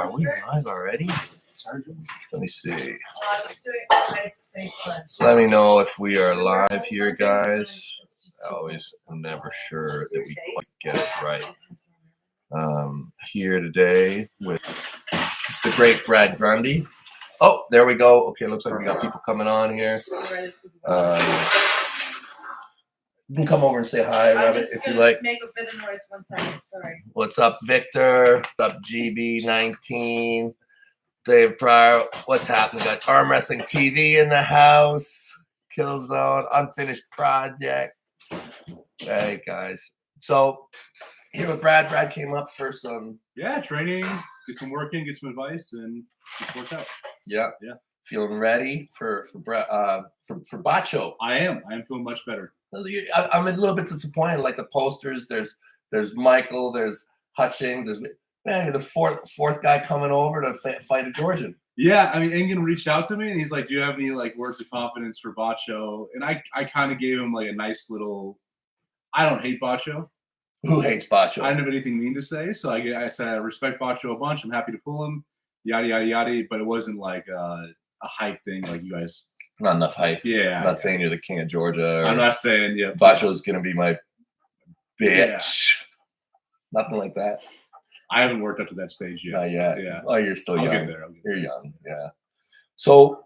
Are we live already? Let me see. Let me know if we are live here, guys. I always am never sure that we quite get it right. Here today with the great Brad Grundy. Oh, there we go. Okay, looks like we got people coming on here. You can come over and say hi, Rabbit, if you like. Make a bit of noise. 1 second. Sorry. What's up, Victor? What's up, GB19? Dave Pryor. What's happening? Got Arm Wrestling TV in the house. Killzone. Unfinished project. Hey, guys. So, here with Brad. Brad came up for some... Yeah, training. Get some work in, get some advice, and just work out. Yeah. Feeling ready for Bacho. I am feeling much better. I'm a little bit disappointed. Like the posters, there's Michael, there's Hutchings, there's the fourth guy coming over to fight a Georgian. Yeah, I mean, Engen reached out to me and he's like, "Do you have any like words of confidence for Bacho?" And I kind of gave him like a nice little. I don't hate Bacho. Who hates Bacho? I don't have anything mean to say, so I said I respect Bacho a bunch. I'm happy to pull him, yada yada yada. But it wasn't like a hype thing like you guys. Not enough hype. Yeah. I'm not saying you're the king of Georgia. I'm not saying Bacho's gonna be my bitch. Yeah. Nothing like that. I haven't worked up to that stage yet. Not yet. Yeah. Oh, you're still young. Get there. You're young. Yeah. So,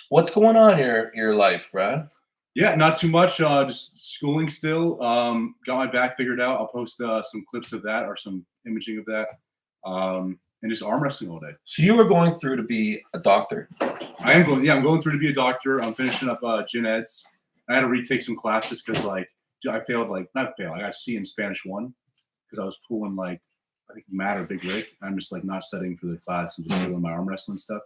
what's going on in your life, Brad? Yeah, not too much. Just schooling still. Got my back figured out. I'll post some clips of that or some imaging of that. And just arm wrestling all day. So you were going through to be a doctor. I'm going through to be a doctor. I'm finishing up gen eds. I had to retake some classes because I failed I got a C in Spanish 1 because I was pulling I think Matt or Big Rick. I'm just not studying for the class and just doing my arm wrestling stuff.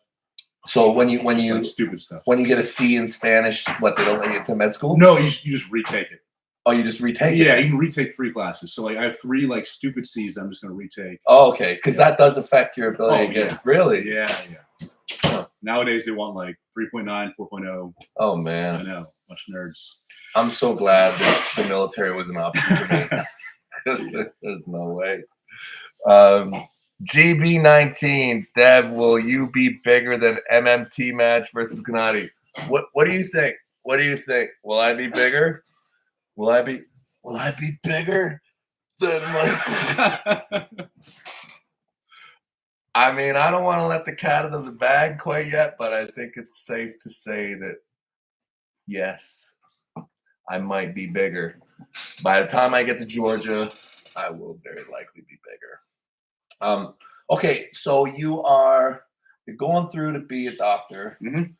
So when you stupid stuff. When you get a C in Spanish, what, they don't let you into med school? No, you just retake it. Oh, you just retake it? Yeah, you can retake 3 classes. So I have 3 stupid C's that I'm just going to retake. Oh, okay, because that does affect your ability to get really. Yeah. Huh. Nowadays they want 3.9, 4.0. Oh man, I know, bunch of nerds. I'm so glad that the military was an option for me. There's no way. GB19, Dev, will you be bigger than MMT match versus Gennady? What do you think? What do you think? Will I be bigger? Will I be bigger than Michael? I mean, I don't want to let the cat out of the bag quite yet, but I think it's safe to say that yes, I might be bigger. By the time I get to Georgia, I will very likely be bigger. Okay, so you're going through to be a doctor. Mm-hmm.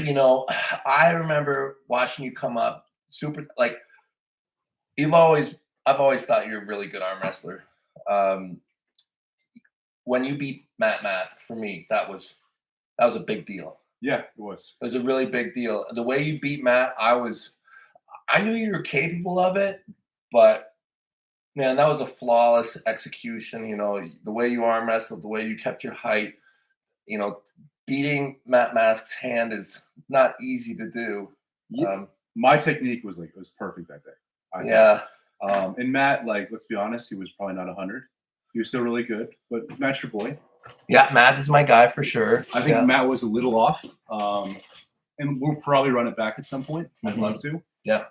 You know, I remember watching you come up super I've always thought you're a really good arm wrestler. When you beat Matt Mask, for me, that was a big deal. Yeah, it was. It was a really big deal. The way you beat Matt, I knew you were capable of it, but man, that was a flawless execution. You know, the way you arm wrestled, the way you kept your height. You know, beating Matt Mask's hand is not easy to do. My technique was it was perfect that day. Yeah. And Matt, let's be honest, he was probably not 100. He was still really good, but Matt's your boy. Yeah, Matt is my guy for sure. I think Matt was a little off, and we'll probably run it back at some point. I'd love to. Yeah.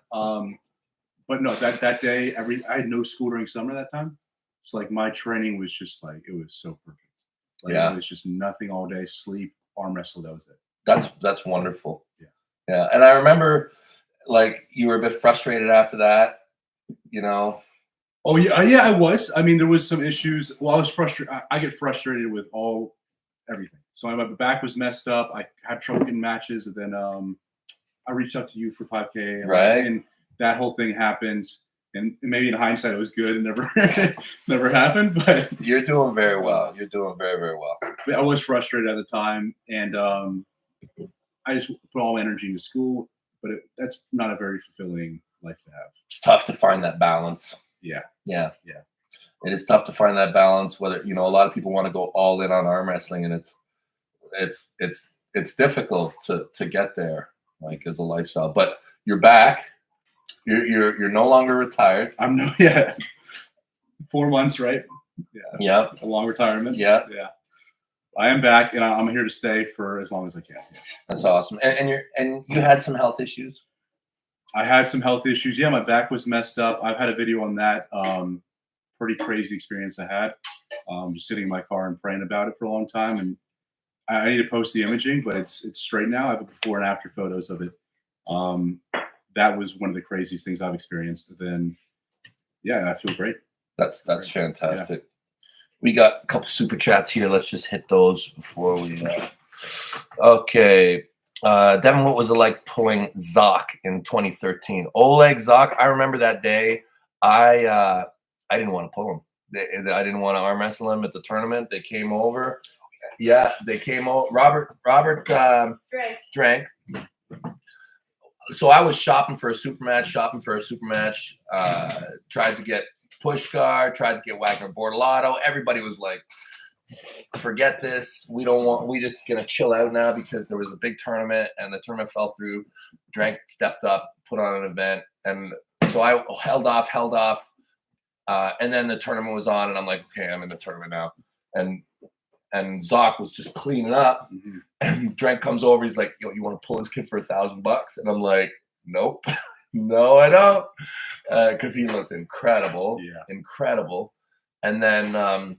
But no, that day, I had no school during summer that time, so my training was just it was so perfect. It was just nothing all day, sleep, arm wrestle. That was it. That's wonderful. Yeah. And I remember you were a bit frustrated after that, you know. Oh yeah, I was. I mean, there was some issues. Well, I was frustrated. I get frustrated with everything. So my back was messed up. I had trouble getting matches, and then I reached out to you for 5K, right? And that whole thing happened. And maybe in hindsight, it was good and never happened. But you're doing very well. You're doing very, very well. I was frustrated at the time, and I just put all my energy into school. But that's not a very fulfilling life to have. It's tough to find that balance. Yeah. It is tough to find that balance. Whether a lot of people want to go all in on arm wrestling, and it's difficult to get there, as a lifestyle. But you're back. You're no longer retired. I'm 4 months, right? Yeah. Yep. A long retirement. Yeah. Yeah. I am back, and I'm here to stay for as long as I can. Yeah. That's awesome. And you had some health issues? I had some health issues. Yeah, my back was messed up. I've had a video on that. Pretty crazy experience I had. Just sitting in my car and praying about it for a long time. And I need to post the imaging, but it's straight now. I have before and after photos of it. That was one of the craziest things I've experienced. Then, yeah, I feel great. That's fantastic. Yeah. We got a couple super chats here. Let's just hit those before we. Okay. Devon, what was it like pulling Zoc in 2013? Oleg Zoc, I remember that day. I didn't want to pull him. I didn't want to arm wrestle him at the tournament. They came over. Yeah, they came over. Robert drank. So I was shopping for a super match. Tried to get push guard. Tried to get Wagner Bortolato. Everybody was like, forget this. We just gonna chill out now because there was a big tournament and the tournament fell through. Drank stepped up, put on an event, and so I held off. And then the tournament was on, and I'm like, okay, I'm in the tournament now. And Zoc was just cleaning up. Mm-hmm. And Drank comes over. He's like, yo, you want to pull this kid for $1,000? And I'm like, nope. No, I don't. Because he looked incredible. Yeah. Incredible. And then I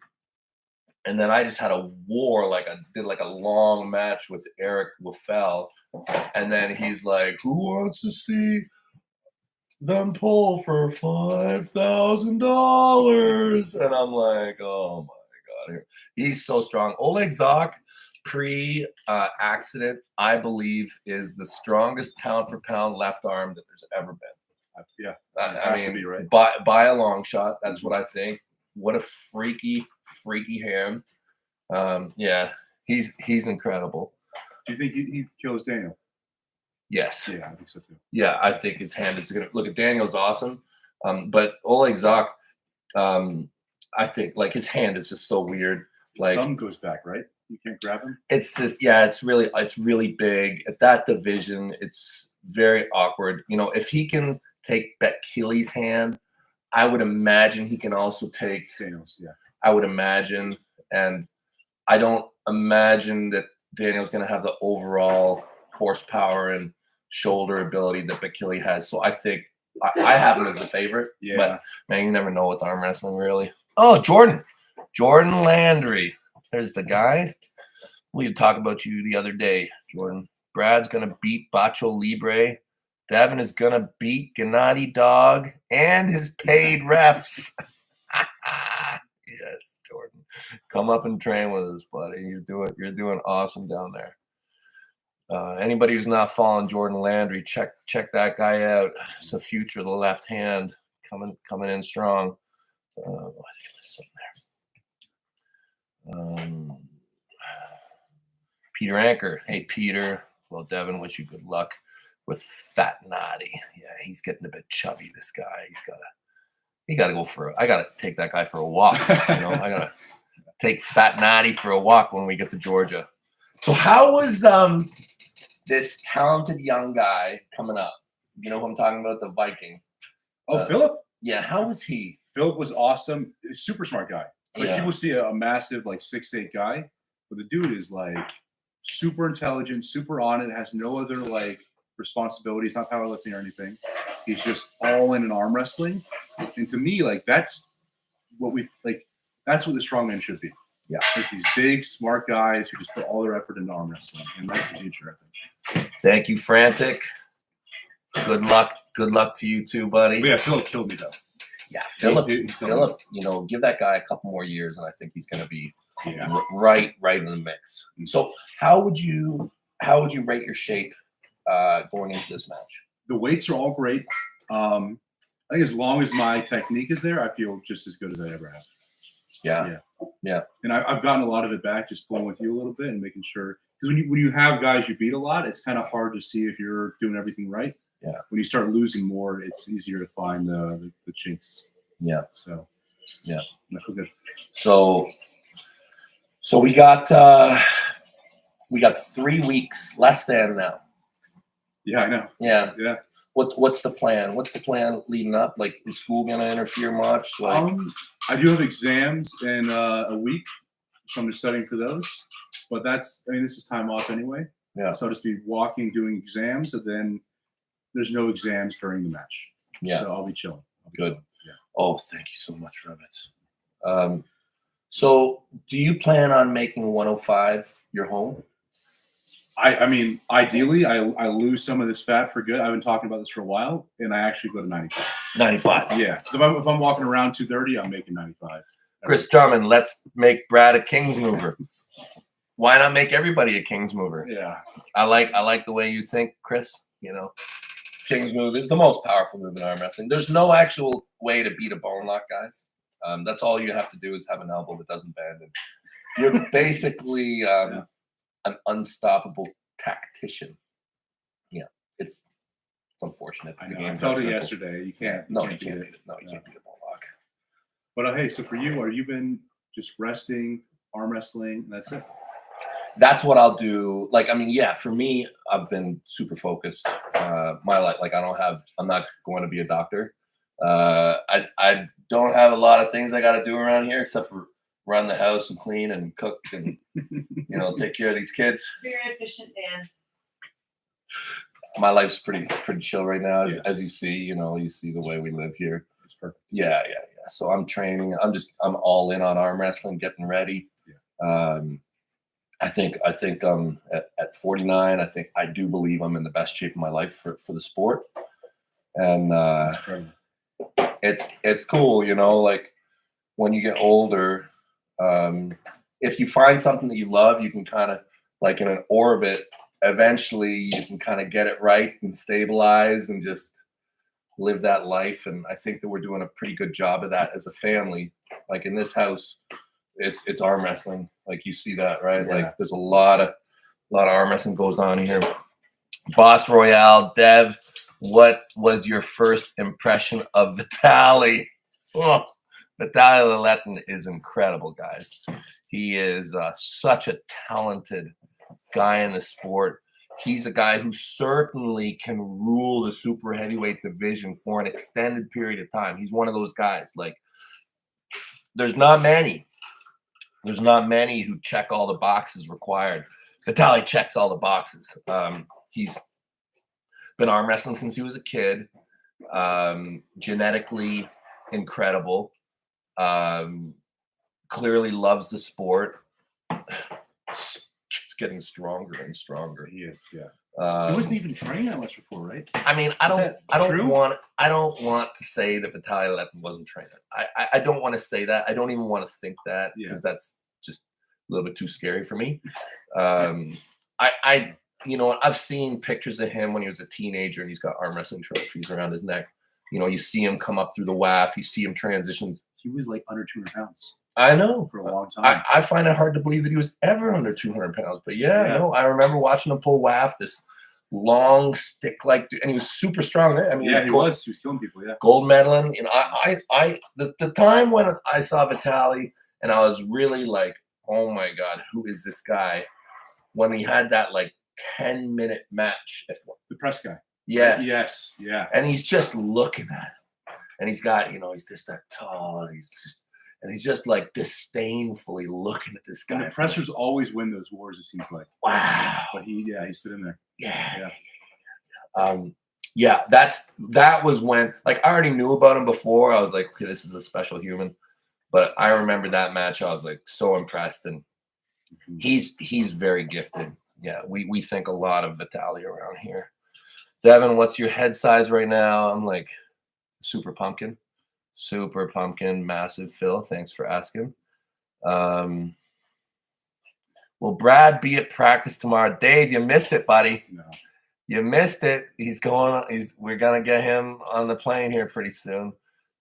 just had a war, did a long match with Eric Wiffel. And then he's like, who wants to see them pull for $5,000? And I'm like, oh my God. He's so strong. Oleg Zoc, pre-accident, I believe, is the strongest pound for pound left arm that there's ever been. Yeah. I mean, be right. by a long shot. That's what I think. What a freaky hand. Yeah, he's incredible. Do you think he kills Daniel? Yes. Yeah, I think so too. Yeah, I think his hand is gonna look at Daniel's awesome. But Oleg Zoc, I think his hand is just so weird. Thumb goes back, right? You can't grab him. It's just it's really big. At that division, it's very awkward. You know, if he can take Betkieli's hand, I would imagine he can also take Daniel's. Yeah. I would imagine, and I don't imagine that Daniel's going to have the overall horsepower and shoulder ability that Betkieli has. So I think I have him as a favorite. Yeah. But man, you never know with arm wrestling, really. Oh, Jordan Landry. There's the guy. We had talked about you the other day, Jordan. Brad's going to beat Bacho Libre. Devon is going to beat Gennady Dog and his paid refs. Yes, Jordan. Come up and train with us, buddy. You're doing awesome down there. Anybody who's not following Jordan Landry, check that guy out. It's the future of the left hand coming in strong. Peter Anchor. Hey, Peter. Well, Devon, wish you good luck with Fat Noddy. Yeah, he's getting a bit chubby, this guy. I gotta take that guy for a walk. I gotta take Fat Noddy for a walk when we get to Georgia. So how was this talented young guy coming up? You know who I'm talking about? The Viking. Oh, Philip? Yeah, how was he? Philip was awesome. Super smart guy. It's people see a massive 6'8" guy, but the dude is super intelligent, super on it, has no other responsibilities, not powerlifting or anything. He's just all in arm wrestling. And to me, that's what that's what the strongman should be. Yeah. It's these big, smart guys who just put all their effort into arm wrestling. And that's the future, I think. Thank you, Frantic. Good luck. Good luck to you too, buddy. But yeah, Philip killed me though. Yeah, Philip, give that guy a couple more years, and I think he's going to be right in the mix. So, how would you rate your shape going into this match? The weights are all great. I think as long as my technique is there, I feel just as good as I ever have. Yeah. And I've gotten a lot of it back just pulling with you a little bit and making sure. Because when you have guys you beat a lot, it's kind of hard to see if you're doing everything right. Yeah. When you start losing more, it's easier to find the chinks. Yeah. So. Yeah. I feel good. So we got 3 weeks less than now. Yeah, I know. Yeah. what's the plan? What's the plan leading up? Like, is school gonna interfere much? Like, I do have exams in a week, so I'm just studying for those. But this is time off anyway. yeah, So I'll just be walking, doing exams, and then there's no exams during the match. yeah, So I'll be chilling. good. Yeah. Oh, thank you so much, Rabbit. So do you plan on making 105 your home? I mean, ideally, I lose some of this fat for good. I've been talking about this for a while, and I actually go to 95. 95. Yeah, because if I'm walking around 230, I'm making 95. Chris Drummond, let's make Brad a Kings mover. Why not make everybody a Kings mover? Yeah. I like the way you think, Chris. You know, Kings move is the most powerful move in arm wrestling. There's no actual way to beat a bone lock, guys. That's all you have to do is have an elbow that doesn't bend. And you're basically an unstoppable tactician. Yeah, it's unfortunate. I The know. I game's felt that it simple. yesterday. You can't. No, you you can't beat beat it. No, you can't beat a bone lock. But hey, so for you, are you been just resting, arm wrestling, and that's it? That's what I'll do. Like, I mean, yeah, for me, I've been super focused. My life, like, I'm not going to be a doctor. I don't have a lot of things I got to do around here except for run the house and clean and cook and, take care of these kids. Very efficient man. My life's pretty chill right now. Yeah. As you see, you see the way we live here. It's perfect. Yeah. So I'm training. I'm all in on arm wrestling, getting ready. Yeah. I think at 49, I do believe I'm in the best shape of my life for the sport. And it's cool, like when you get older, if you find something that you love, you can kind of, like in an orbit, eventually you can kind of get it right and stabilize and just live that life. And I think that we're doing a pretty good job of that as a family. Like in this house, it's arm wrestling. Like you see that, right? Yeah. Like there's a lot of arm wrestling goes on here. Boss Royale, Dev, what was your first impression of Vitali? Oh, Vitali Laletin is incredible, guys. He is such a talented guy in the sport. He's a guy who certainly can rule the super heavyweight division for an extended period of time. He's one of those guys. Like, there's not many who check all the boxes required. Vitali checks all the boxes. He's been arm wrestling since he was a kid. Genetically incredible. Clearly loves the sport. Just getting stronger and stronger. He is, yeah. He wasn't even training that much before, right? I mean, I don't true? want to say that Vitali Laletin wasn't training. I don't want to say that. I don't even want to think that because that's just a little bit too scary for me. I've seen pictures of him when he was a teenager and he's got arm wrestling trophies around his neck. You see him come up through the WAF. You see him transition. He was like under 200 pounds. I know. For a long time. I find it hard to believe that he was ever under 200 pounds. But I remember watching him pull WAF, this long stick-like, and he was super strong. I mean, he was killing people, yeah. Gold medaling. The time when I saw Vitali and I was really like, oh my God, who is this guy? When he had that like 10-minute match. The press guy. Yes. Yeah. And he's just looking at him. And he's got, he's just that tall. And he's just like disdainfully looking at this guy. And the pressers always win those wars, it seems like. Wow. But he stood in there. Yeah. That was when, like, I already knew about him before. I was like, okay, this is a special human. But I remember that match. I was like so impressed, and he's very gifted. Yeah, we think a lot of Vitali around here. Devon, what's your head size right now? I'm like super pumpkin, massive Phil. Thanks for asking. Will Brad be at practice tomorrow? Dave, you missed it, buddy. No. You missed it. We're gonna get him on the plane here pretty soon.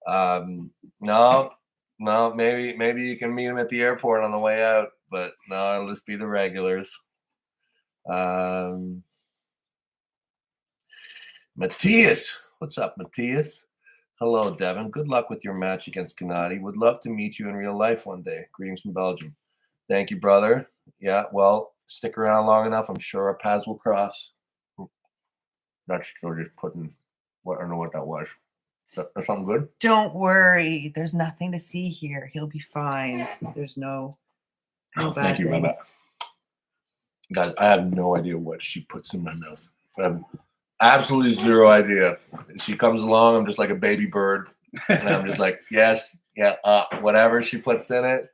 No, maybe you can meet him at the airport on the way out, but no, it'll just be the regulars. Matthias, what's up, Matthias? Hello, Devon. Good luck with your match against Gennady. Would love to meet you in real life one day. Greetings from Belgium. Thank you, brother. Yeah, well, stick around long enough. I'm sure our paths will cross. That's still just putting What I don't know what that was. That's something good. Don't worry. There's nothing to see here. He'll be fine. There's no Oh, bad thank you, Rebecca. things. Guys, I have no idea what she puts in my mouth. I have absolutely zero idea. She comes along, I'm just like a baby bird. And I'm just like, yes, yeah, whatever she puts in it.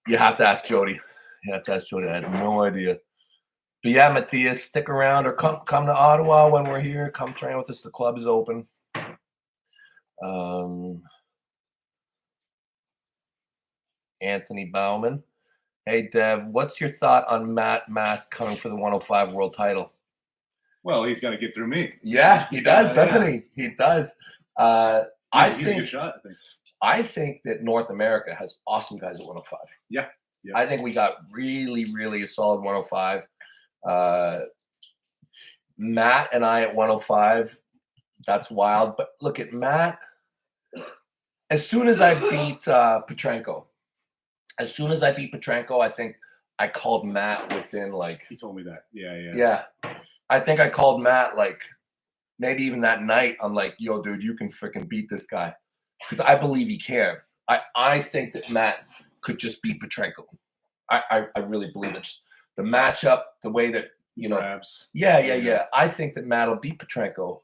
You have to ask Jody. You have to ask Jody. I had no idea. But yeah, Matthias, stick around or come to Ottawa when we're here. Come train with us. The club is open. Anthony Bauman. Hey, Dev, what's your thought on Matt Mask coming for the 105 world title? Well, he's got to get through me. Yeah, he does, doesn't he? He does. He's a good shot, I think. I think that North America has awesome guys at 105. Yeah. I think we got really, really a solid 105. Matt and I at 105, that's wild. But look at Matt. As soon as I beat Petrenko, I think I called Matt within like. He told me that. Yeah. Yeah. I think I called Matt like maybe even that night. I'm like, yo, dude, you can freaking beat this guy. Because I believe he can. I think that Matt could just beat Petrenko. I really believe it. Just the matchup, the way that, you know. Grabs. Yeah. I think that Matt will beat Petrenko.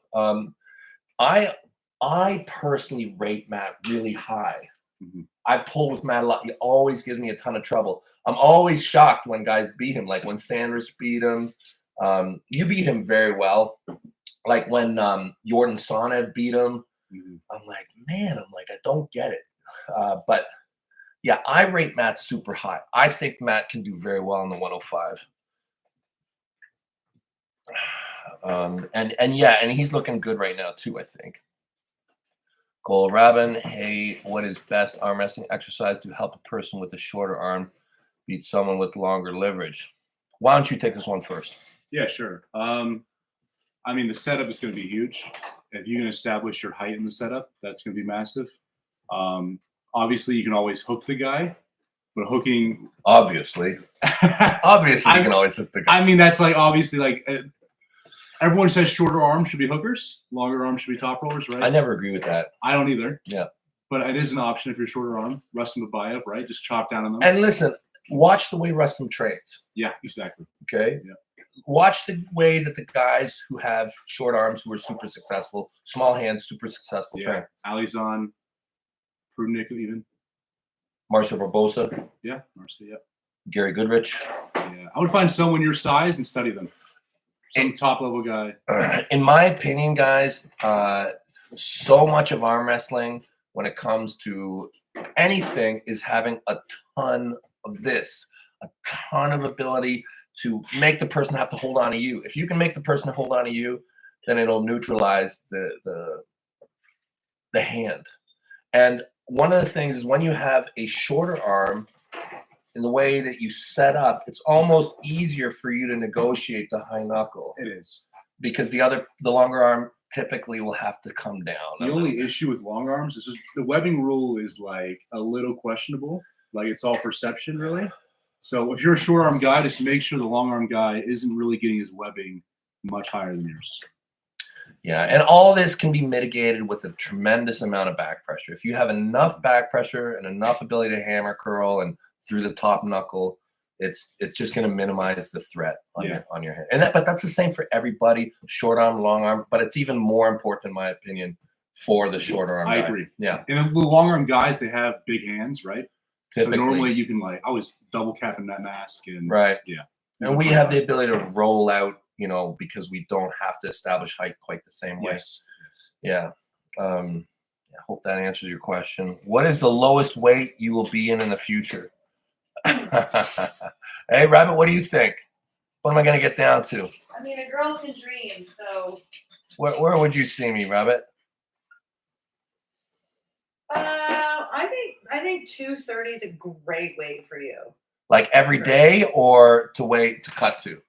I personally rate Matt really high. Mm-hmm. I pull with Matt a lot. He always gives me a ton of trouble. I'm always shocked when guys beat him, like when Sanders beat him. You beat him very well. Like when Jordan Sonev beat him. Mm-hmm. I'm like, I don't get it. But yeah, I rate Matt super high. I think Matt can do very well in the 105. And he's looking good right now too, I think. Cole Rabin, hey, what is best arm wrestling exercise to help a person with a shorter arm beat someone with longer leverage? Why don't you take this one first? Yeah, sure. I mean, the setup is going to be huge. If you can establish your height in the setup, that's going to be massive. Obviously, you can always hook the guy, but hooking. Obviously, you can always hook the guy. I mean, that's like obviously like everyone says shorter arms should be hookers, longer arms should be top rollers, right? I never agree with that. I don't either. Yeah, but it is an option if you're shorter arm. Rustam Babayev, right? Just chop down on them. And listen, watch the way Rustam trains. Yeah, exactly. Okay. Yeah. Watch the way that the guys who have short arms who are super successful, small hands, super successful train. Alizon, Prudnick even. Marcia Barbosa. Yeah, Marcia, yeah. Gary Goodrich. Yeah. I would find someone your size and study them. Some top level guy. In my opinion, guys, so much of arm wrestling when it comes to anything is having a ton of this, a ton of ability to make the person have to hold on to you. If you can make the person hold on to you, then it'll neutralize the hand. And one of the things is when you have a shorter arm, in the way that you set up, it's almost easier for you to negotiate the high knuckle. It is. Because the longer arm typically will have to come down. The only issue with long arms is the webbing rule is like a little questionable. Like it's all perception, really. So if you're a short arm guy, just make sure the long arm guy isn't really getting his webbing much higher than yours. Yeah, and all this can be mitigated with a tremendous amount of back pressure. If you have enough back pressure and enough ability to hammer curl and through the top knuckle, it's just going to minimize the threat on your hand. But that's the same for everybody, short arm, long arm. But it's even more important, in my opinion, for the shorter arm. I guy. agree. Yeah, and the long arm guys, they have big hands, right? typically. So normally you can I was double capping that mask and Right. Yeah. And we have the ability to roll out, because we don't have to establish height quite the same way. Yes. Yeah. I hope that answers your question. What is the lowest weight you will be in the future? Hey, Rabbit, what do you think? What am I going to get down to? I mean, a girl can dream, so. Where would you see me, Rabbit? I think 230 is a great weight for you. Like every day or to cut to?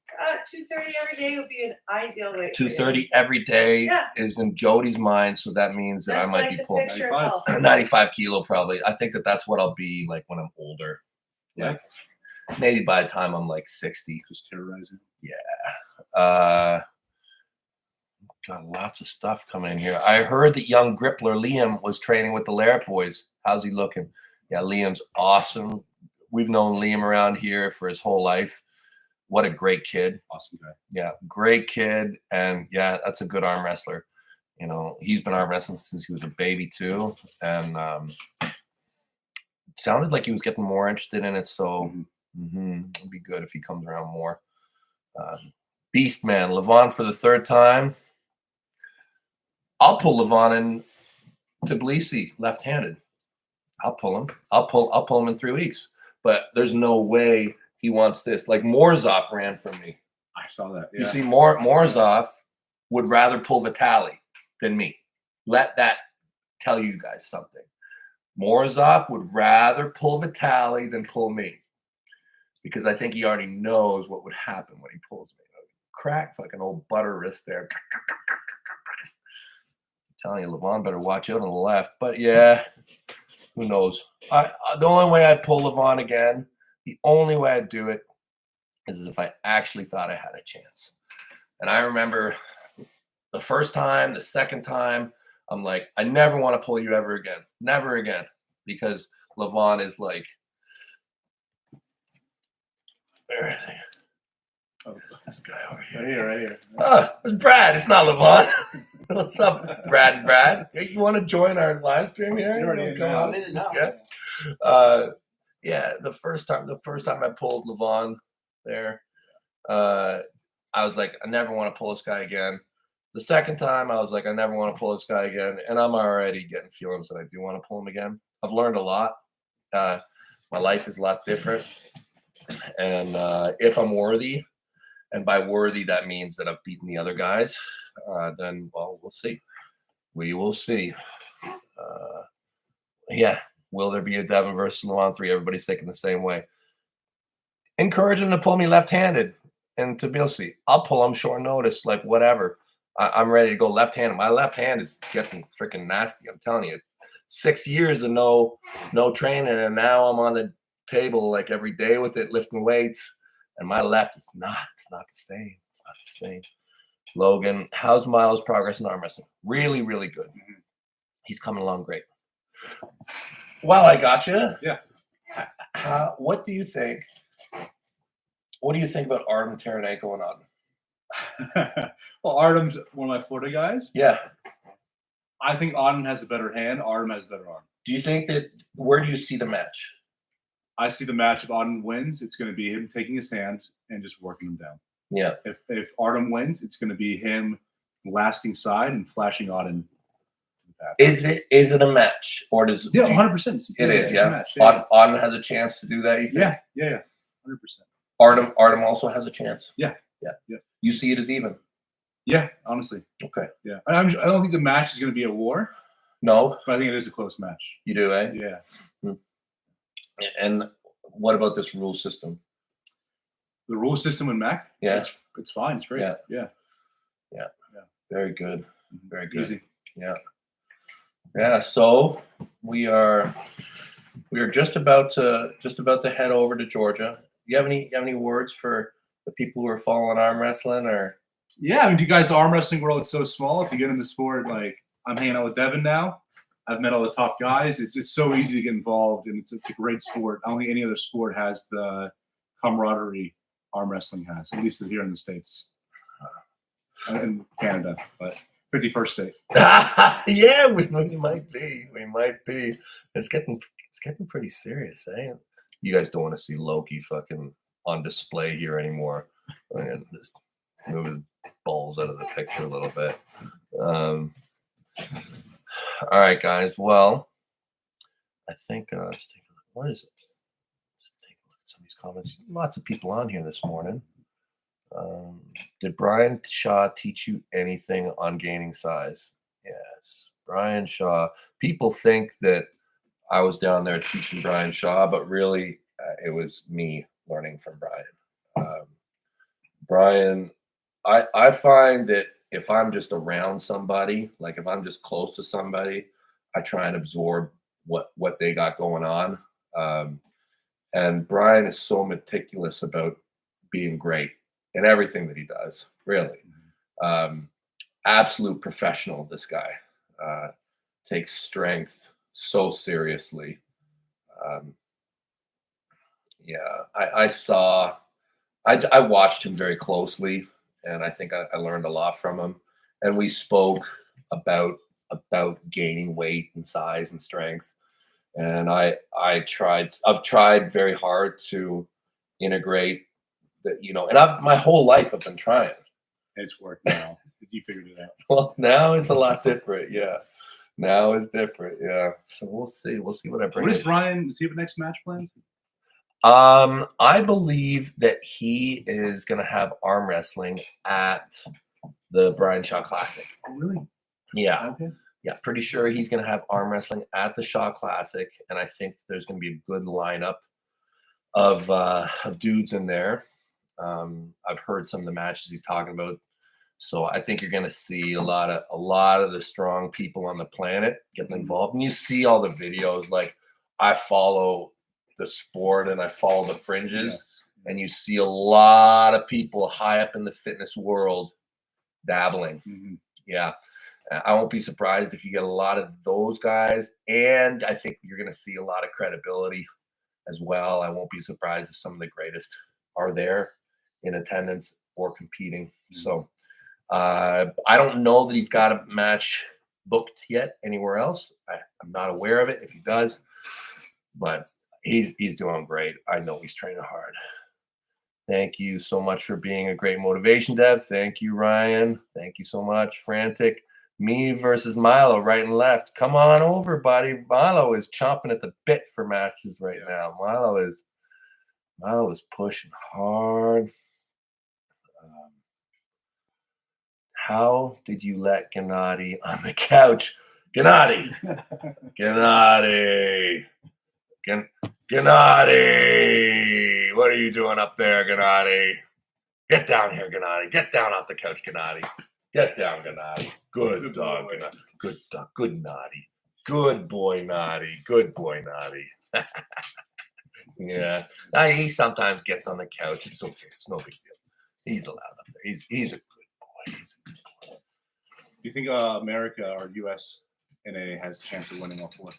230 every day would be an ideal weight. 230 every day Yeah. is in Jody's mind, so that means that I might be pulling 95 kilo probably. I think that's what I'll be like when I'm older. Yeah. Like, maybe by the time I'm like 60. Just terrorizing. Yeah. got lots of stuff coming in here. I heard that young Grippler Liam was training with the Larratt boys. How's he looking? Yeah, Liam's awesome. We've known Liam around here for his whole life. What a great kid. Awesome guy. Yeah, great kid. And yeah, that's a good arm wrestler. You know, he's been arm wrestling since he was a baby too. And it sounded like he was getting more interested in it. So it'd be good if he comes around more. Beast Man, Levon for the third time. I'll pull Levon in Tbilisi left-handed. I'll pull him. I'll pull him in 3 weeks. But there's no way he wants this. Like Morzov ran from me. I saw that. Yeah. You see, Morzov would rather pull Vitali than me. Let that tell you guys something. Morzov would rather pull Vitali than pull me. Because I think he already knows what would happen when he pulls me. Crack fucking old butter wrist there. I'm telling you, Levon better watch out on the left. But yeah, who knows? The only way I'd pull Levon again, the only way I'd do it is if I actually thought I had a chance. And I remember the first time, the second time, I'm like, I never want to pull you ever again. Never again. Because Levon is like, where is he? Oh, This guy over here. right here. It's Brad. It's not Levon. What's up, Brad? Hey, you want to join our live stream here? You're already in Come now. on. Yeah. The first time I pulled Levon there, I was like, I never want to pull this guy again. The second time, I was like, I never want to pull this guy again, and I'm already getting feelings that I do want to pull him again. I've learned a lot. My life is a lot different, and if I'm worthy. And by worthy, that means that I've beaten the other guys. Then, well, we'll see. We will see. Yeah. Will there be a Devon versus Levon 3? Everybody's thinking the same way. Encourage him to pull me left-handed in Tbilisi. I'll pull him short notice, like whatever. I'm ready to go left-handed. My left hand is getting freaking nasty. I'm telling you. 6 years of no training, and now I'm on the table like every day with it, lifting weights. And my left is not. It's not the same. It's not the same. Logan, how's Milo's progress in arm wrestling? Really, really good. He's coming along great. Well, I got you. Yeah. What do you think? What do you think about Artem Taranenko and Auden? Well, Artem's one of my Florida guys. Yeah. I think Auden has a better hand. Artem has a better arm. Do you think that? Where do you see the match? I see the match. If Auden wins, it's going to be him taking his hand and just working him down. Yeah. If Artem wins, it's going to be him lasting side and flashing Auden. Is it a match, or does? Yeah, 100%. It is. It's a Yeah. match. Yeah. Auden has a chance to do that. You think? Yeah. 100%. Artem also has a chance. Yeah. You see it as even. Yeah, honestly. Okay. Yeah. I don't think the match is going to be a war, No, but I think it is a close match. you do, eh? Yeah. And what about this rule system? The rule system in MAC, Yeah. it's fine. It's great. Yeah. Yeah. Very good. Very good. Easy. Yeah. So we are just about to head over to Georgia. You have any words for the people who are following arm wrestling, or? Yeah, I mean, you guys, the arm wrestling world is so small. If you get in the sport, like I'm hanging out with Devon now. I've met all the top guys. It's so easy to get involved, and it's a great sport. I don't think any other sport has the camaraderie arm wrestling has, at least here in the States. In Canada, but 51st state. Yeah, we might be. We might be. It's getting pretty serious, eh? You guys don't want to see Loki fucking on display here anymore. I'm gonna just move his balls out of the picture a little bit. All right, guys. Well, I think let's take a look. What is it? Let's take a look at some of these comments. Lots of people on here this morning. Did Brian Shaw teach you anything on gaining size? Yes, Brian Shaw. People think that I was down there teaching Brian Shaw, but really it was me learning from Brian. Brian, I find that if I'm just around somebody, like if I'm just close to somebody, I try and absorb what they got going on. And Brian is so meticulous about being great in everything that he does, really. absolute professional. This guy takes strength so seriously. I watched him very closely, and I think I learned a lot from him. And we spoke about gaining weight and size and strength. And I've tried very hard to integrate that, and my whole life I've been trying. It's worked now. You figured it out. Well, now it's a lot different. Yeah. Now it's different. Yeah. So we'll see. We'll see what I bring. What is Brian? Does he have a next match planned? I believe that he is going to have arm wrestling at the Brian Shaw Classic. Oh, really? Yeah. Okay. Yeah. Pretty sure he's going to have arm wrestling at the Shaw Classic. And I think there's going to be a good lineup of dudes in there. I've heard some of the matches he's talking about. So I think you're going to see a lot of the strong people on the planet getting involved. And you see all the videos. Like, I follow the sport and I follow the fringes, Yes. and you see a lot of people high up in the fitness world dabbling. Mm-hmm. Yeah. I won't be surprised if you get a lot of those guys. And I think you're going to see a lot of credibility as well. I won't be surprised if some of the greatest are there in attendance or competing. Mm-hmm. So I don't know that he's got a match booked yet anywhere else. I'm not aware of it if he does, but he's doing great. I know he's training hard. Thank you so much for being a great motivation, Dev. Thank you, Ryan. Thank you so much. Frantic. Me versus Milo, right and left. Come on over, buddy. Milo is chomping at the bit for matches right now. Milo is pushing hard. How did you let Gennady on the couch? Gennady! Gennady! Gennady! What are you doing up there, Gennady? Get down here, Gennady. Get down off the couch, Gennady. Get down, Gennady. Good dog, Gennady. Good dog. Good Noddy. Good boy, Noddy. Good boy, Noddy. Yeah. He sometimes gets on the couch. It's okay. It's no big deal. He's allowed up there. He's a good boy. He's a good boy. Do you think America or US NA has a chance of winning all four?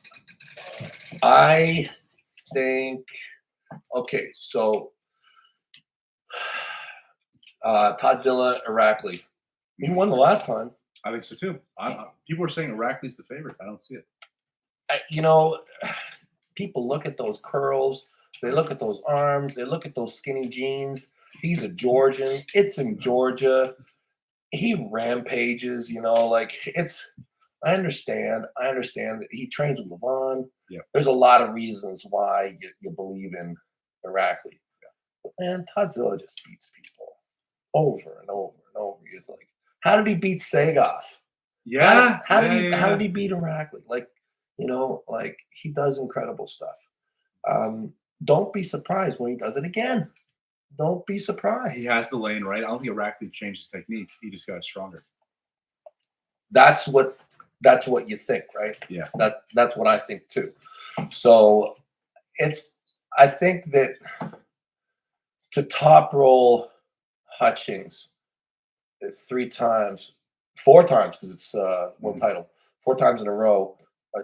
I think, okay, so Todzilla Irakli. He won the last time. I think so too. People are saying Irakli's the favorite. I don't see it. People look at those curls. They look at those arms. They look at those skinny jeans. He's a Georgian. It's in Georgia. He rampages, I understand that he trains with Levon. Yeah. There's a lot of reasons why you believe in Irakli. Yeah. But man, Todzilla just beats people over and over and over. You're like, how did he beat Sagoff? Yeah. How did he beat Irakli? He does incredible stuff. Don't be surprised when he does it again. Don't be surprised. He has the lane, right? I don't think Irakli changed his technique. He just got stronger. That's what you think, right? Yeah. That's what I think too. So I think that to top roll Hutchings 4 times, because it's one title, 4 times in a row,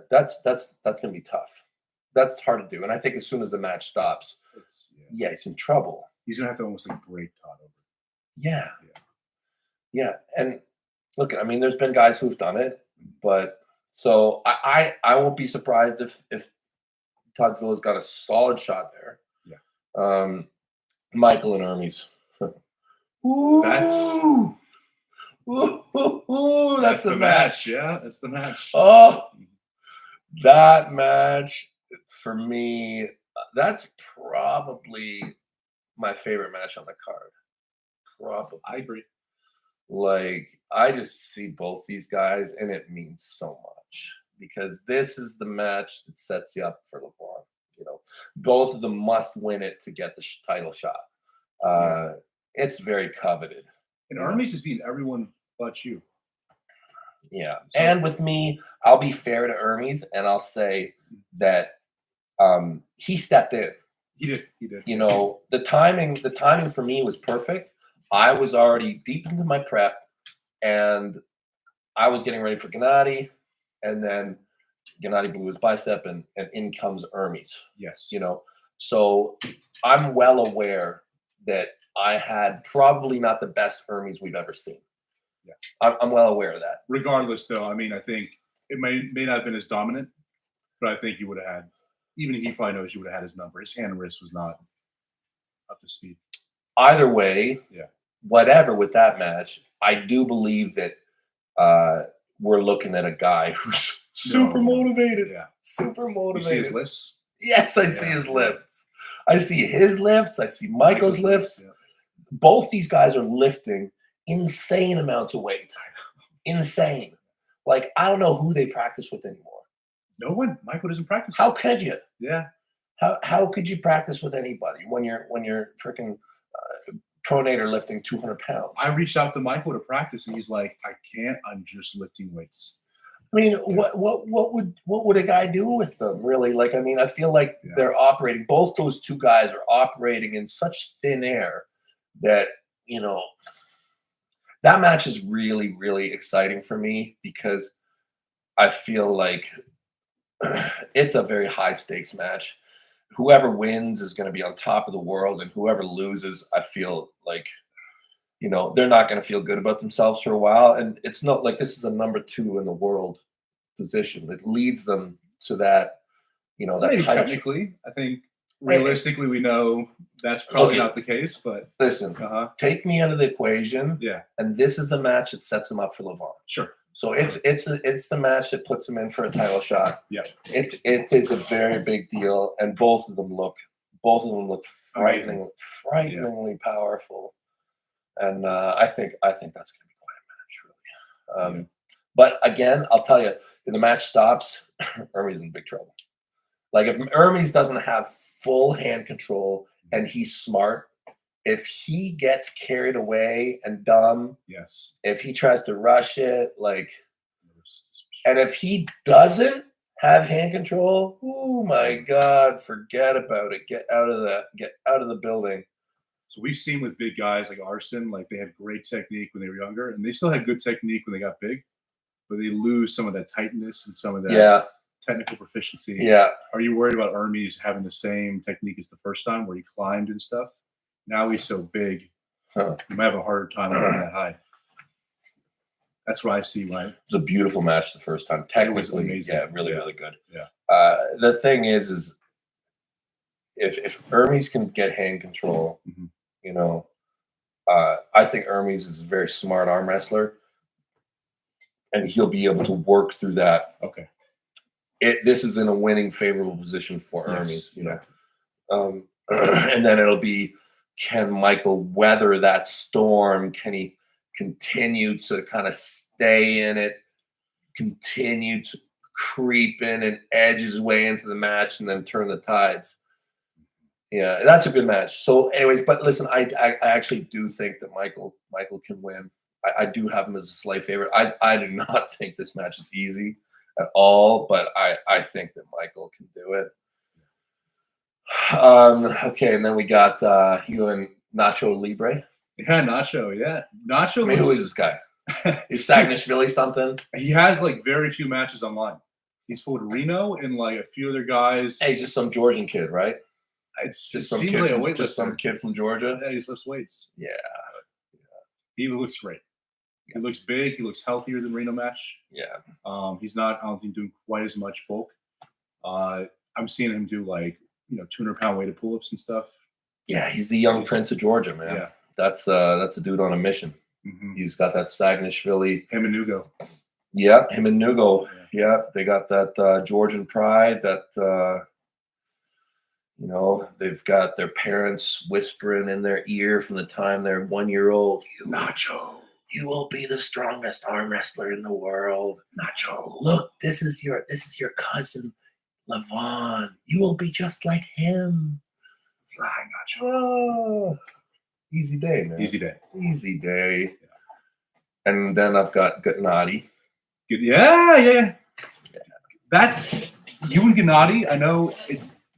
that's going to be tough. That's hard to do. And I think as soon as the match stops, he's in trouble. He's going to have to almost break Todd over. Yeah. And look, there's been guys who've done it, but so I won't be surprised if Todzilla's got a solid shot there. Yeah. Michael and Hermes. That's a match. Yeah, that's the match. Oh, that match for me, that's probably my favorite match on the card. Probably. I agree. I just see both these guys, and it means so much because this is the match that sets you up for LeBron. Both of them must win it to get the title shot. It's very coveted. And Hermes has beaten everyone but you. Yeah. So, and with me, I'll be fair to Hermes, and I'll say that he stepped in. He did. The timing for me was perfect. I was already deep into my prep, and I was getting ready for Gennady, and then Gennady blew his bicep, and in comes Hermes. Yes. You know, so I'm well aware that I had probably not the best Hermes we've ever seen. Yeah. I'm well aware of that. Regardless, though, I mean, I think it may not have been as dominant, but I think you would have had, even he probably knows you would have had his number. His hand and wrist was not up to speed. Either way, Yeah. whatever with that match, I do believe that we're looking at a guy who's super motivated. Yeah. Super You motivated. see his lifts? Yes, I see his lifts. I see his lifts. I see Michael's lifts. Yeah. Both these guys are lifting insane amounts of weight. Insane. Like, I don't know who they practice with anymore. No one. Michael doesn't practice. How could you? Yeah. How could you practice with anybody when you're freaking pronator lifting 200 pounds? I reached out to Michael to practice, and he's like, "I can't. I'm just lifting weights." I mean, what would a guy do with them, really? Like, I mean, I feel like they're operating. Both those two guys are operating in such thin air that, you know, that match is really, really exciting for me because I feel like it's a very high stakes match. Whoever wins is going to be on top of the world, and whoever loses, I feel like, you know, they're not going to feel good about themselves for a while. And it's not like this is a number 2 in the world position. It leads them to that, you know, that Maybe title. technically, I think realistically, we know that's probably not the case. But listen, take me out of the equation. Yeah. And this is the match that sets them up for Levon. Sure. So it's the match that puts them in for a title shot. Yeah. It is a very big deal, and both of them look frighteningly powerful. And I think that's going to be quite a match, really. But again, I'll tell you, if the match stops, Hermes in big trouble. Like, if Hermes doesn't have full hand control and he's smart, if he gets carried away and dumb, yes, if he tries to rush it, like, and if he doesn't have hand control, oh my God, forget about it. Get out of the building. So we've seen with big guys like Arson, like they had great technique when they were younger, and they still had good technique when they got big, but they lose some of that tightness and some of that technical proficiency. Yeah. Are you worried about Hermes having the same technique as the first time where he climbed and stuff? Now he's so big, you might have a harder time running that high. That's what I see, right? It was a beautiful match the first time. Technically, amazing. Yeah, really good. Yeah. The thing is if Hermes can get hand control, you know, I think Hermes is a very smart arm wrestler, and he'll be able to work through that. Okay. This is in a winning, favorable position for Hermes, you know. And then it'll be, can Michael weather that storm? Can he continue to kind of stay in it, continue to creep in and edge his way into the match, and then turn the tides? Yeah, that's a good match. So anyways, but listen, I actually do think that Michael can win. I do have him as a slight favorite. I do not think this match is easy at all, but I think that Michael can do it. Okay, and then we got you and Nacho Libre. Yeah, Nacho. Yeah, Nacho. I mean, who is this guy? Is Sagnashvili something? He has like very few matches online. He's pulled Reno and like a few other guys. Hey, he's just some Georgian kid, right? It's just some kid from Georgia. Yeah, he just lifts weights. Yeah. He looks great. He looks big. He looks healthier than Reno match. Yeah. He's not, I don't think, doing quite as much bulk. I'm seeing him do like, 200-pound weighted pull-ups and stuff. Yeah, he's the young Prince of Georgia, man. Yeah. That's a dude on a mission. He's got that Sagnashvili. Him and Nugo. Yeah, him and Nugo. Yeah, they got that Georgian pride that, they've got their parents whispering in their ear from the time they're 1 year old. Nacho, you will be the strongest arm wrestler in the world. Nacho, look, this is your cousin, Levon. You will be just like him. Fly, Nacho. Oh, easy day, man. Easy day. Easy day. Yeah. And then I've got Gennady. Yeah. That's you and Gennady. I know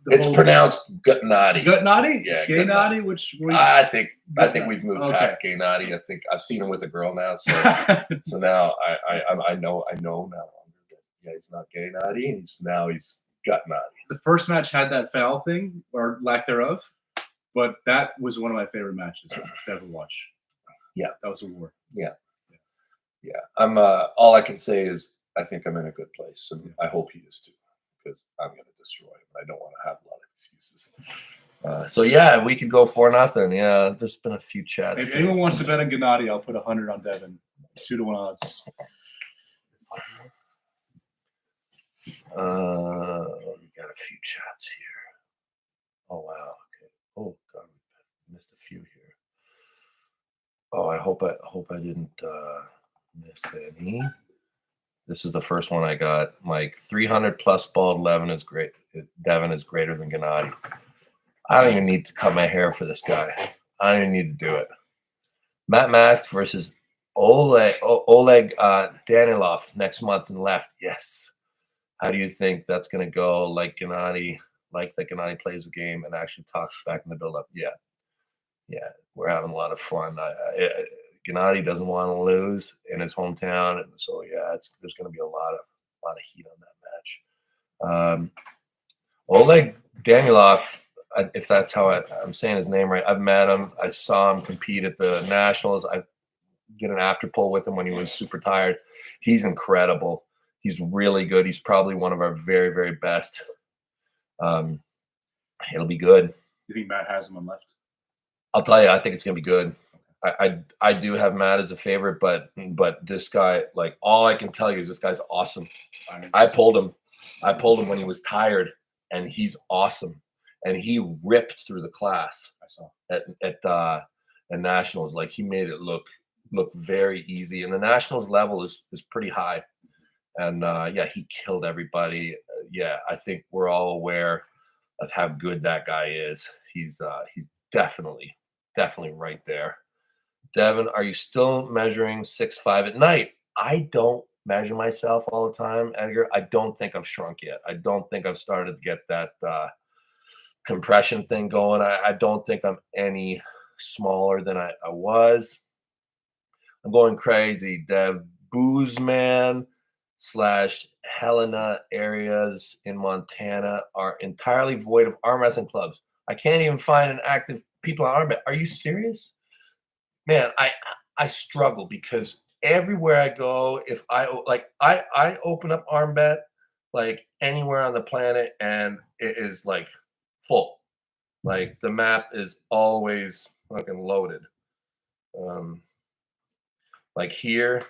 It's pronounced Gutnadi. Gutnadi? Yeah, Gennady? Which I think Gutnadi. we've moved Okay. past Gennady. I think I've seen him with a girl now, so so now I know now. Yeah, he's not Gennady. He's Gutnadi. The first match had that foul thing or lack thereof, but that was one of my favorite matches to ever watch. Yeah, that was a war. Yeah. I'm all I can say is I think I'm in a good place, and I hope he is too, because I'm going to destroy him. I don't want to have a lot of excuses. So yeah, we could go 4-0. Yeah, there's been a few chats. If anyone wants to bet on Gennady, I'll put 100 on Devon. 2-1 odds. We got a few chats here. Oh wow. Okay. Oh god, we missed a few here. Oh, I hope I didn't miss any. This is the first one I got. Mike, 300 plus bald Devon is great. Devon is greater than Gennady. I don't even need to cut my hair for this guy. I don't even need to do it. Matt Mask versus Oleg Danilov next month in left. Yes. How do you think that's going to go? Like Gennady plays the game and actually talks back in the build-up. Yeah, we're having a lot of fun. Gennady doesn't want to lose in his hometown, and so yeah, there's going to be a lot of heat on that match. Oleg Danilov, if that's how I'm saying his name right. I've met him. I saw him compete at the Nationals. I did an after pull with him when he was super tired. He's incredible. He's really good. He's probably one of our very, very best. It'll be good. You think Matt has him on left? I'll tell you, I think it's gonna be good. I do have Matt as a favorite, but this guy, like, all I can tell you is this guy's awesome. I pulled him when he was tired, and he's awesome. And he ripped through the class. I saw at Nationals. Like, he made it look very easy. And the Nationals level is pretty high. And yeah, he killed everybody. Yeah, I think we're all aware of how good that guy is. He's definitely right there. Devon, are you still measuring 6'5" at night? I don't measure myself all the time, Edgar. I don't think I've shrunk yet. I don't think I've started to get that compression thing going. I don't think I'm any smaller than I was. I'm going crazy. Dev Boozman / Helena areas in Montana are entirely void of arm wrestling clubs. I can't even find an active people on ArmBet. Are you serious? Man, I struggle because everywhere I go, if I open up ArmBet like anywhere on the planet, and it is like full. Like, the map is always fucking loaded. Like here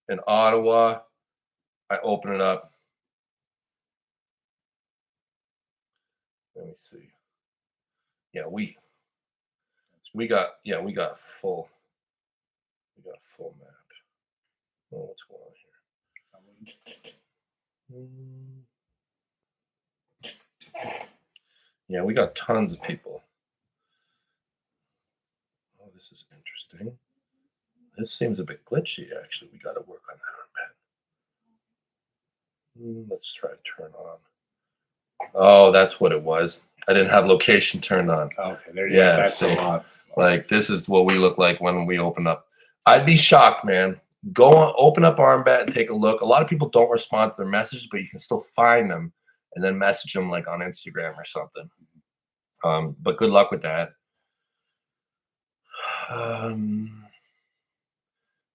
in Ottawa, I open it up. Let me see. Yeah, we got full. We got a full map. Oh, what's going on here? Yeah, we got tons of people. Oh, this is interesting. This seems a bit glitchy, actually. We got to work on that a bit. Let's try to turn on. Oh, that's what it was. I didn't have location turned on. Okay, there you go. That's a lot. Like, this is what we look like when we open up. I'd be shocked, man. Go on, open up ArmBet and take a look. A lot of people don't respond to their messages, but you can still find them and then message them like on Instagram or something. But good luck with that.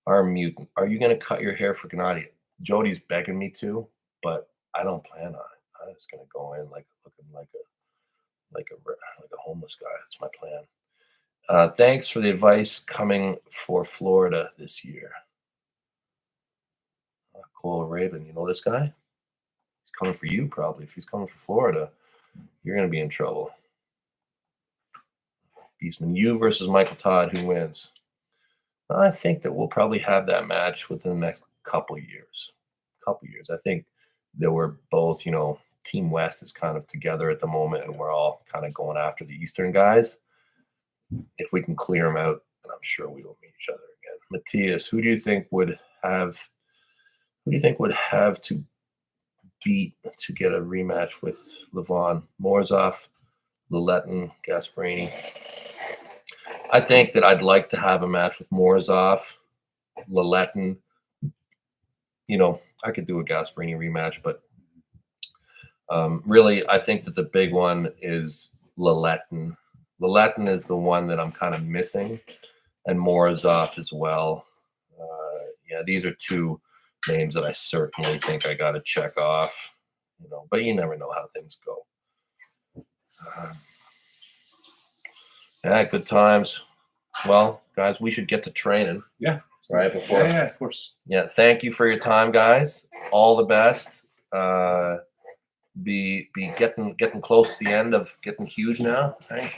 Our mutant. Are you going to cut your hair for Gennady? Jody's begging me to, but I don't plan on it. I'm just going to go in like looking like a homeless guy. That's my plan. Thanks for the advice coming for Florida this year. Cole Rabin, you know this guy? He's coming for you probably. If he's coming for Florida, you're going to be in trouble. Beastman, you versus Michael Todd, who wins? I think that we'll probably have that match within the next couple years. I think that we're both, Team West is kind of together at the moment, and we're all kind of going after the Eastern guys. If we can clear them out, then I'm sure we will meet each other again. Matthias, who do you think would have to beat to get a rematch with Levon. Morozov, Laletin, Gasparini. I think that I'd like to have a match with Morozov, Laletin. You know, I could do a Gasparini rematch, but really, I think that the big one is Laletin. Laletin is the one that I'm kind of missing, and Morozov as well. Yeah, these are two names that I certainly think I got to check off. You know, but you never know how things go. Yeah, good times. Well, guys, we should get to training. Yeah. Right before. Yeah, of course. Yeah, thank you for your time, guys. All the best. Be getting close to the end of getting huge now. Right?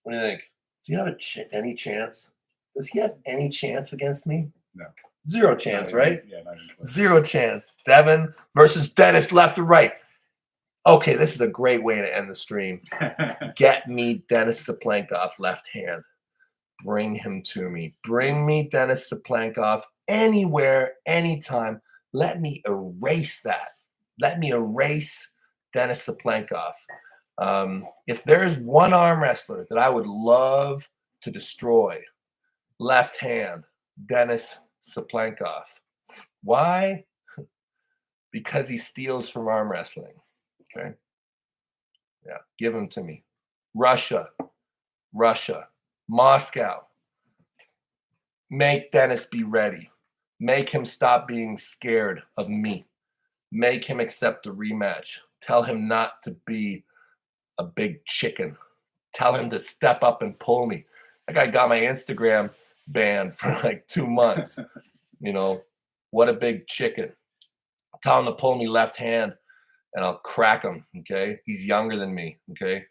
What do you think? Do you have any chance? Does he have any chance against me? No. Zero chance, right? Yeah, not even close. Zero chance. Devon versus Dennis, left or right. Okay, this is a great way to end the stream. Get me Denis Saplankov left hand. Bring him to me. Bring me Denis Saplankov anywhere, anytime. Let me erase that. Let me erase Denis Saplankov. If there's one arm wrestler that I would love to destroy, left hand, Denis Saplankov. Why? Because he steals from arm wrestling. Okay. Yeah, give him to me. Russia, Moscow. Make Denis be ready. Make him stop being scared of me. Make him accept a rematch. Tell him not to be a big chicken. Tell him to step up and pull me. That guy got my Instagram banned for like 2 months. You know, what a big chicken. Tell him to pull me left hand and I'll crack him, okay? He's younger than me, okay?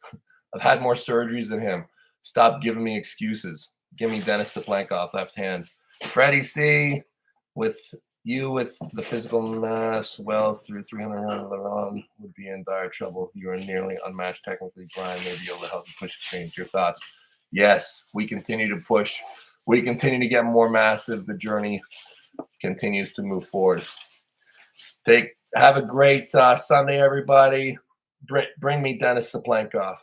I've had more surgeries than him. Stop giving me excuses. Give me Denis Saplankov, left hand. Freddie C, with the physical mass, well, through 300 rounds, would be in dire trouble. You are nearly unmatched technically. Brian may be able to help you push extremes. Your thoughts? Yes, we continue to push. We continue to get more massive. The journey continues to move forward. Have a great Sunday, everybody. Bring me Denis Saplankov.